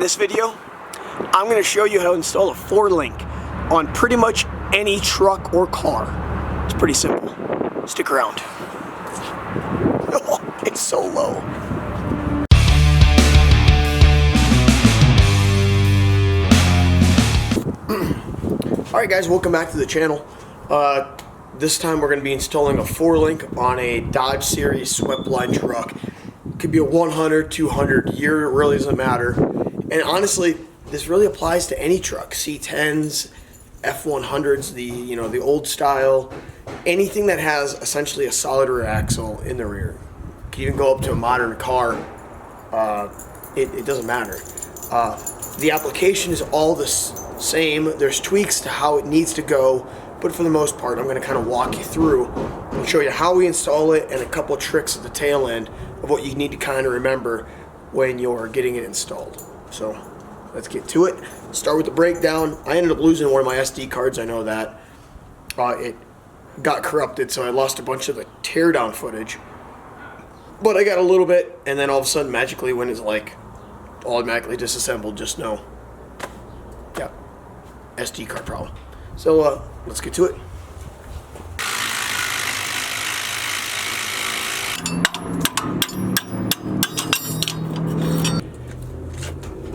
this video, I'm going to show you how to install a 4-link on pretty much any truck or car. It's pretty simple. Stick around. Oh, it's so low. Alright guys, welcome back to the channel. This time we're going to be installing a 4-link on a Dodge Series swept line truck. It could be a 100, 200, year, it really doesn't matter. And honestly, this really applies to any truck. C10s, F100s, the old style, anything that has essentially a solid rear axle in the rear. You can even go up to a modern car. It doesn't matter. The application is all the same. There's tweaks to how it needs to go, but for the most part, I'm going to kind of walk you through and show you how we install it and a couple of tricks at the tail end of what you need to kind of remember when you're getting it installed. So let's get to it. Start with the breakdown. I ended up losing one of my SD cards, I know that. It got corrupted, so I lost a bunch of the teardown footage. But I got a little bit, and then all of a sudden, magically, when it's like automatically disassembled, just know, yeah, SD card problem. So let's get to it.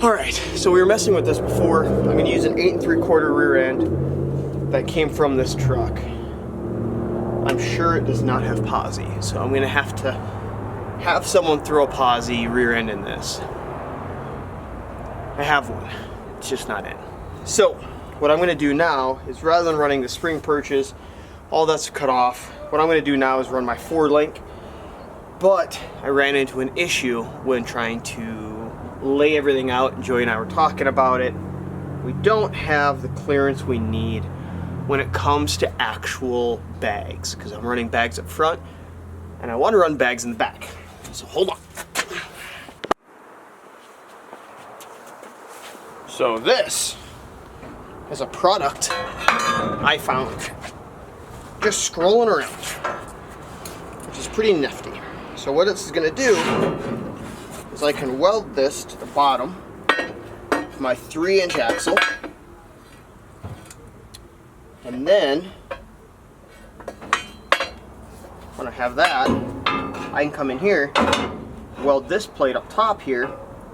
Alright, so we were messing with this before. I'm going to use an 8 3/4 rear end that came from this truck. I'm sure it does not have posi, so I'm going to have someone throw a posi rear end in this. I have one, it's just not in. So what I'm going to do now is, rather than running the spring perches, all that's cut off, what I'm going to do now is run my 4-link. But I ran into an issue when trying to lay everything out, and Joey and I were talking about it. We don't have the clearance we need when it comes to actual bags, because I'm running bags up front and I want to run bags in the back. So hold on. So this is a product I found just scrolling around, which is pretty nifty. So what this is going to do is I can weld this to the bottom of my 3-inch axle, and then when I have that, I can come in here, weld this plate up top here.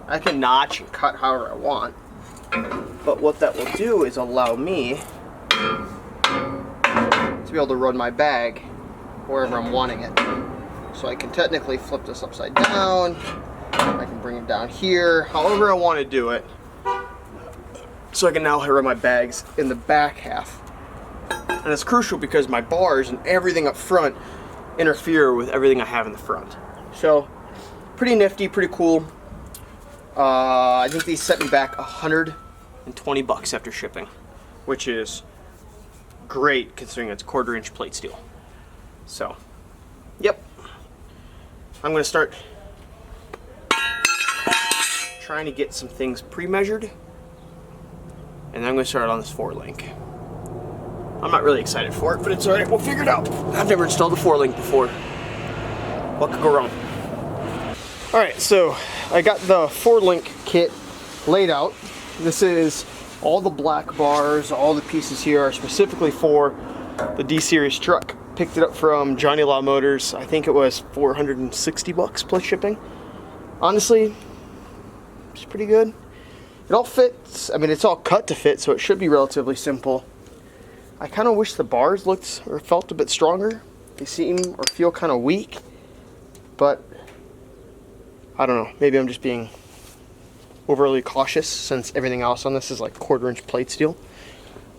I can notch and cut however I want, but what that will do is allow me to be able to run my bag wherever I'm wanting it. So I can technically flip this upside down, I can bring it down here, however I want to do it. So I can now run my bags in the back half. And it's crucial because my bars and everything up front interfere with everything I have in the front. So pretty nifty, pretty cool. I think these set me back $120 after shipping, which is great considering it's 1/4-inch plate steel. So, yep. I'm going to start trying to get some things pre-measured, and then I'm going to start on this 4-link. I'm not really excited for it, but it's alright, we'll figure it out. I've never installed a 4-link before. What could go wrong? Alright, so I got the 4-link kit laid out. This is all the black bars, all the pieces here are specifically for the D Series truck. Picked it up from Johnny Law Motors. I think it was $460 plus shipping. Honestly, it's pretty good. It all fits. I mean, it's all cut to fit, so it should be relatively simple. I kind of wish the bars looked or felt a bit stronger. They seem or feel kind of weak, but I don't know. Maybe I'm just being overly cautious since everything else on this is like 1/4-inch plate steel.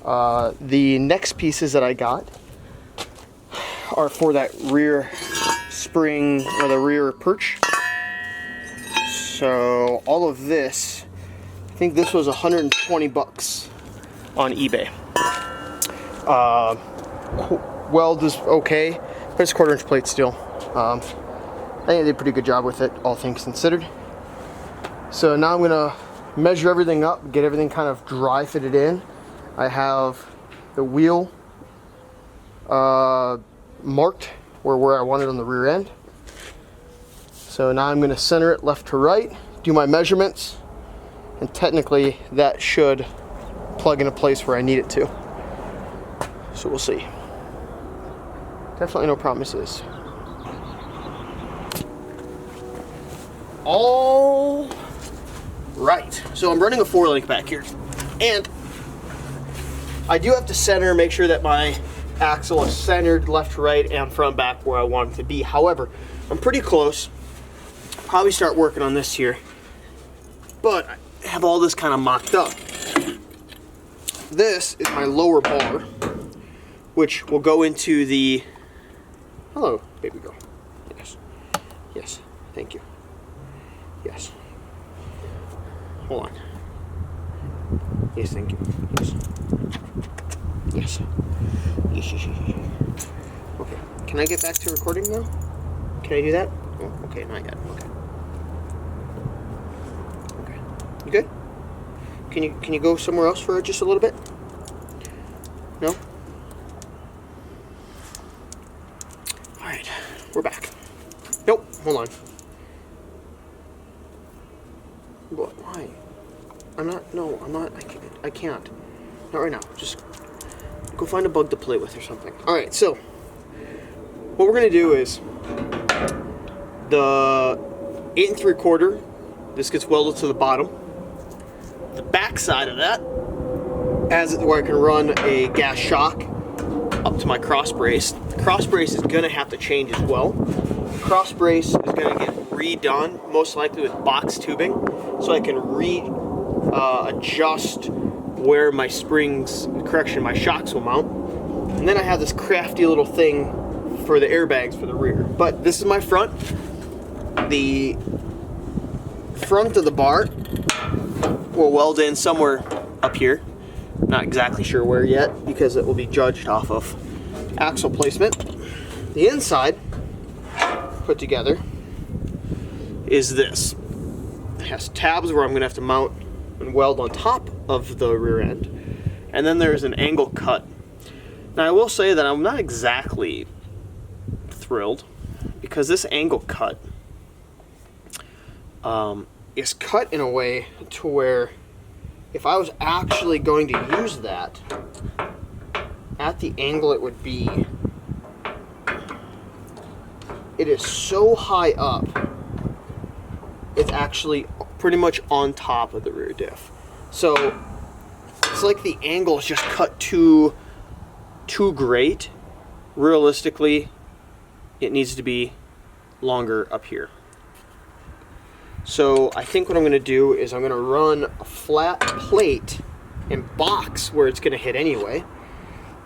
The next pieces that I got are for that rear spring or the rear perch. So all of this, I think this was $120 on eBay. Weld is okay, but it's 1/4-inch plate steel. I think they did a pretty good job with it, all things considered. So now I'm gonna measure everything up, get everything kind of dry fitted in. I have the wheel marked where I want it on the rear end. So now I'm going to center it left to right, do my measurements, and technically that should plug into place where I need it to. So we'll see. Definitely no promises. All right, so I'm running a 4-link back here, and I do have to center, make sure that my axle is centered left, right, and front, back where I want it to be. However, I'm pretty close. Probably start working on this here, but I have all this kind of mocked up. This is my lower bar, which will go into the, hello, baby girl. Yes, yes, thank you. Yes. Hold on. Yes, thank you. Yes. Yes. Yes, yes, yes, yes. Okay. Can I get back to recording now? Can I do that? Oh, okay, not yet. Okay. Okay. You good? Can you go somewhere else for just a little bit? No? Alright. We're back. Nope. Hold on. What? Why? I'm not. No, I'm not. I can't. Not right now. Just go find a bug to play with or something. Alright, so what we're going to do is the 8 3/4, this gets welded to the bottom. The back side of that, where I can run a gas shock up to my cross brace. The cross brace is going to have to change as well. The cross brace is going to get redone, most likely with box tubing, so I can adjust where my springs, my shocks will mount. And then I have this crafty little thing for the airbags for the rear. But this is my front. The front of the bar will weld in somewhere up here. Not exactly sure where yet, because it will be judged off of axle placement. The inside, put together, is this. It has tabs where I'm going to have to mount and weld on top of the rear end. And then there's an angle cut. Now I will say that I'm not exactly thrilled, because this angle cut is cut in a way to where if I was actually going to use that at the angle it would be, it is so high up, it's actually pretty much on top of the rear diff. So it's like the angle is just cut too great. Realistically, it needs to be longer up here. So I think what I'm going to do is I'm going to run a flat plate and box where it's going to hit anyway,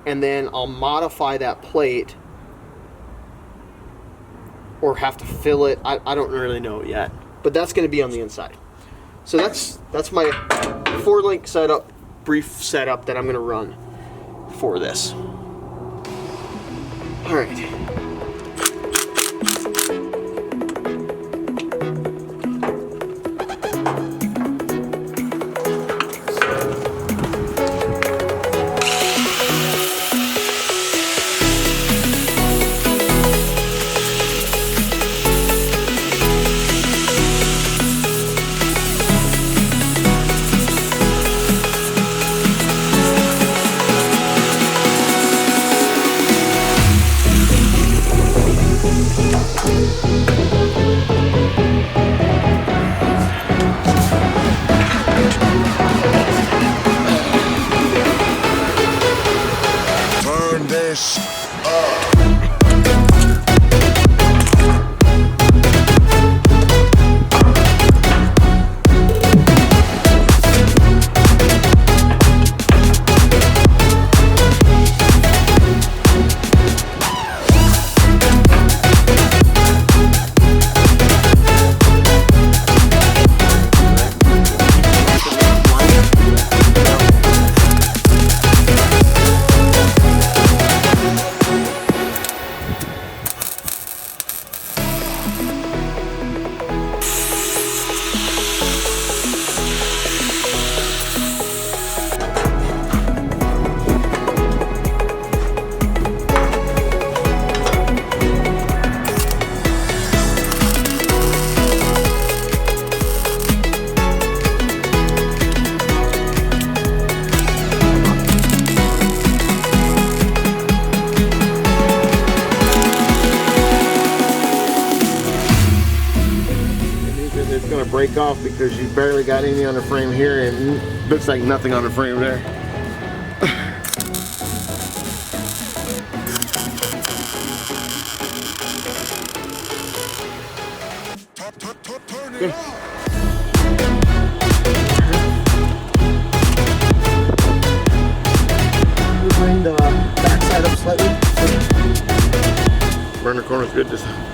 and then I'll modify that plate or have to fill it. I don't really know yet, but that's going to be on the inside. So that's my 4-link setup, brief setup that I'm going to run for this. All right. break off because you barely got any on the frame here and looks like nothing on the frame there. Good. Bring the backside up slightly. Burner corner's good this time.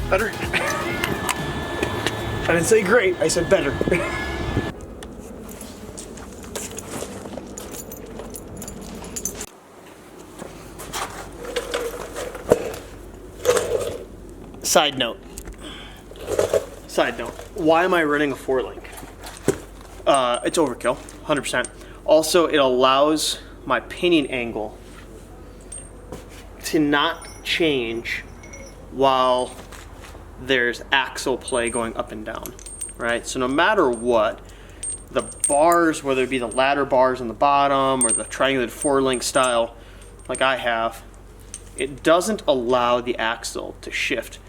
Better. I didn't say great, I said better. Side note, why am I running a 4-link? It's overkill, 100%. Also, it allows my pinion angle to not change while there's axle play going up and down, right? So no matter what, the bars, whether it be the ladder bars on the bottom or the triangulated 4-link style like I have, it doesn't allow the axle to shift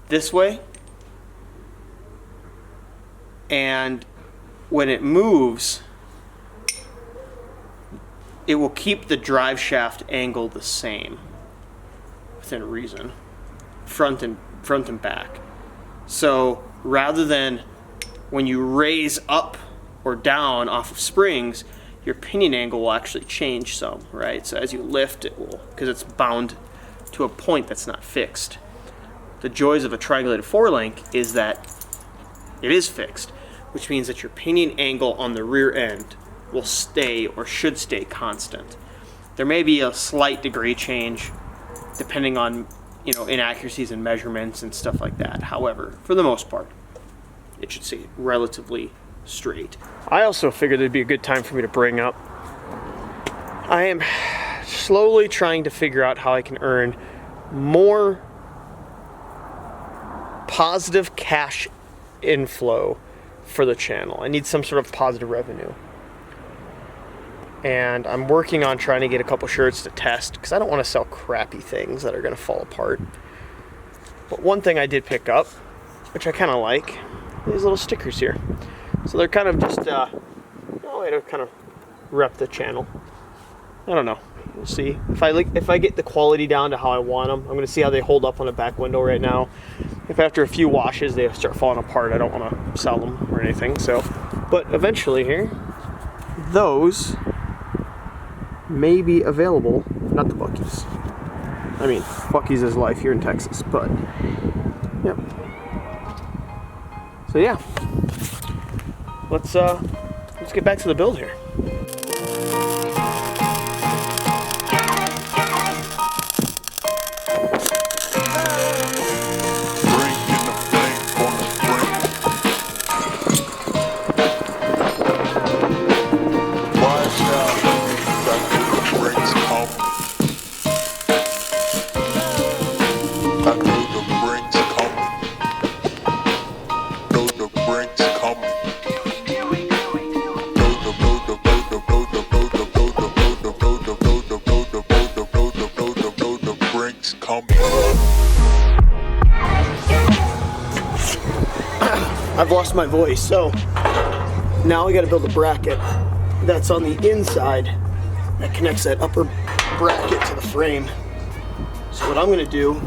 this way, and when it moves, it will keep the drive shaft angle the same within reason, front and back. So rather than when you raise up or down off of springs, your pinion angle will actually change some, right? So as you lift, it will, because it's bound to a point that's not fixed. The joys of a triangulated 4-link is that it is fixed, which means that your pinion angle on the rear end will stay or should stay constant. There may be a slight degree change depending on, you know, inaccuracies in measurements and stuff like that. However, for the most part, it should stay relatively straight. I also figured it'd be a good time for me to bring up, I am slowly trying to figure out how I can earn more positive cash inflow for the channel. I need some sort of positive revenue. And I'm working on trying to get a couple shirts to test because I don't want to sell crappy things that are going to fall apart. But one thing I did pick up, which I kind of like, these little stickers here. So they're kind of just a way to kind of rep the channel. I don't know. We'll see. If I get the quality down to how I want them, I'm going to see how they hold up on the back window right now. If after a few washes they start falling apart, I don't want to sell them or anything. So, but eventually here, those may be available. Not the Buc-ee's. I mean, Buc-ee's is life here in Texas, but yep. So yeah, let's get back to the build here. I've lost my voice, so now I gotta build a bracket that's on the inside that connects that upper bracket to the frame. So what I'm gonna do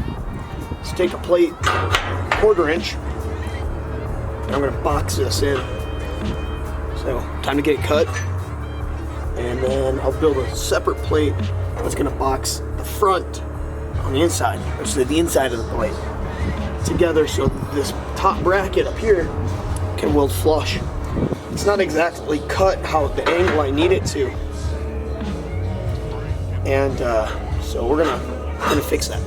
is take a plate, 1/4 inch, and I'm gonna box this in. So time to get it cut, and then I'll build a separate plate that's gonna box the front on the inside, or the inside of the plate together, so this top bracket up here can weld flush. It's not exactly cut how the angle I need it to, and so we're gonna fix that.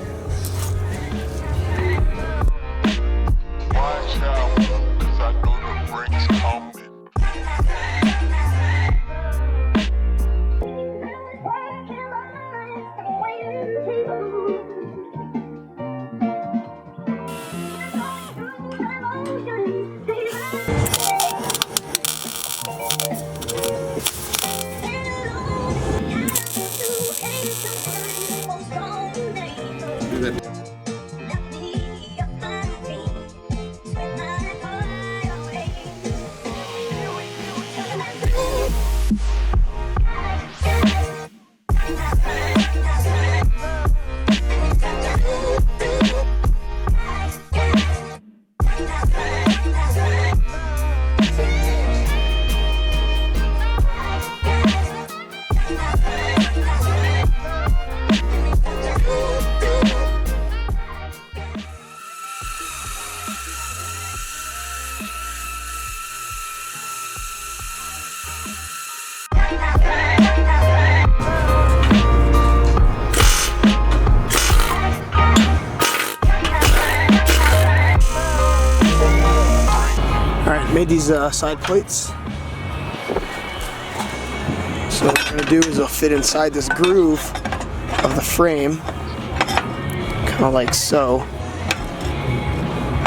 Watch out, 'cause I know the break's coming. made these side plates. So what I'm gonna do is they'll fit inside this groove of the frame, kind of like so.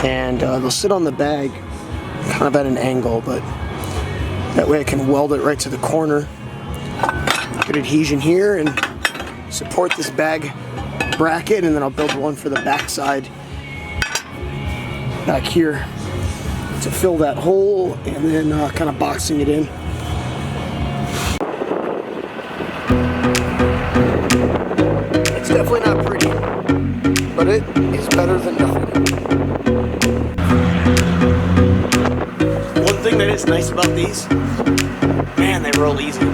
And they'll sit on the bag kind of at an angle, but that way I can weld it right to the corner. Good adhesion here and support this bag bracket, and then I'll build one for the back side back here to fill that hole, and then kind of boxing it in. It's definitely not pretty, but it is better than nothing. One thing that is nice about these, man, they roll easy.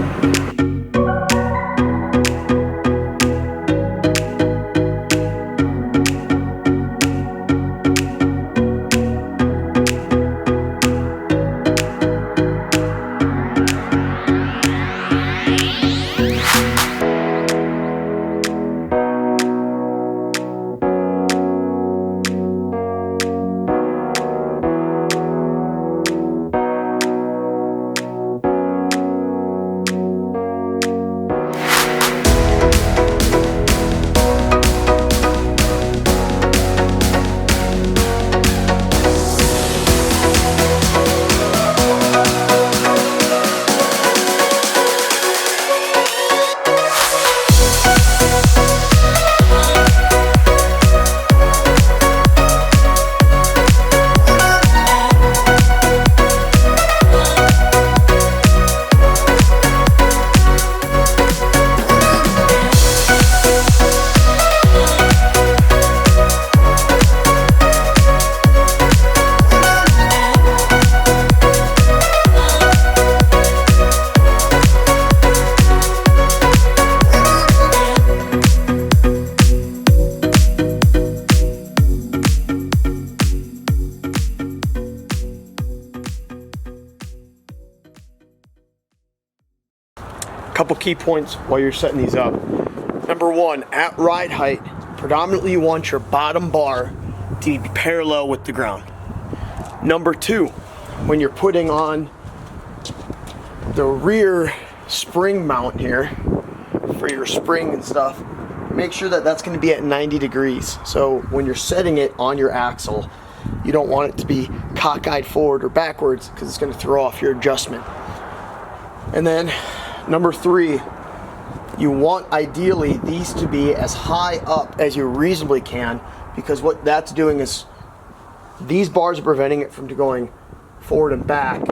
Couple key points while you're setting these up. Number one, at ride height, predominantly you want your bottom bar to be parallel with the ground. Number two, when you're putting on the rear spring mount here for your spring and stuff, make sure that that's going to be at 90 degrees. So when you're setting it on your axle, you don't want it to be cockeyed forward or backwards because it's going to throw off your adjustment. And then number three, you want ideally these to be as high up as you reasonably can, because what that's doing is these bars are preventing it from going forward and back.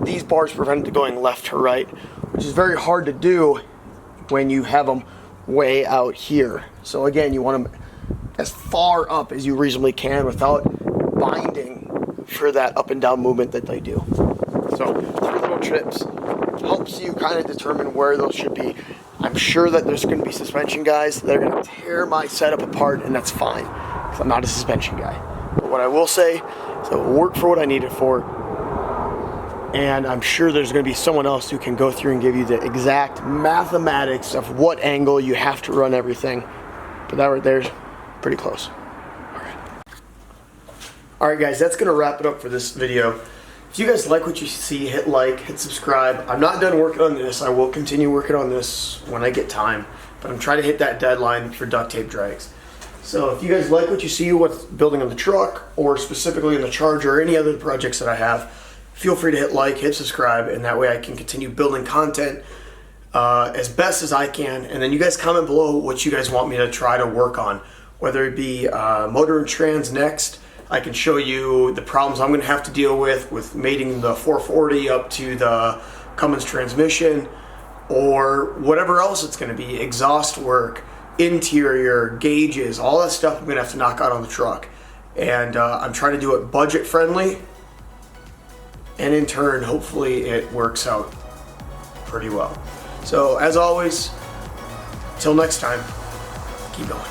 These bars prevent it going left to right, which is very hard to do when you have them way out here. So again, you want them as far up as you reasonably can without binding for that up and down movement that they do. So 3 little trips helps you kind of determine where those should be. I'm sure that there's going to be suspension guys that are going to tear my setup apart, and that's fine because I'm not a suspension guy. But what I will say is it will work for what I need it for, and I'm sure there's going to be someone else who can go through and give you the exact mathematics of what angle you have to run everything. But that right there is pretty close. All right guys, that's going to wrap it up for this video. If you guys like what you see, hit like, hit subscribe. I'm not done working on this. I will continue working on this when I get time, but I'm trying to hit that deadline for duct tape drags. So if you guys like what you see, what's building on the truck, or specifically in the Charger, or any other projects that I have, feel free to hit like, hit subscribe, and that way I can continue building content as best as I can. And then you guys comment below what you guys want me to try to work on, whether it be motor and trans next. I can show you the problems I'm going to have to deal with mating the 440 up to the Cummins transmission, or whatever else it's going to be, exhaust work, interior, gauges, all that stuff I'm going to have to knock out on the truck. And I'm trying to do it budget friendly, and in turn, hopefully it works out pretty well. So as always, till next time, keep going.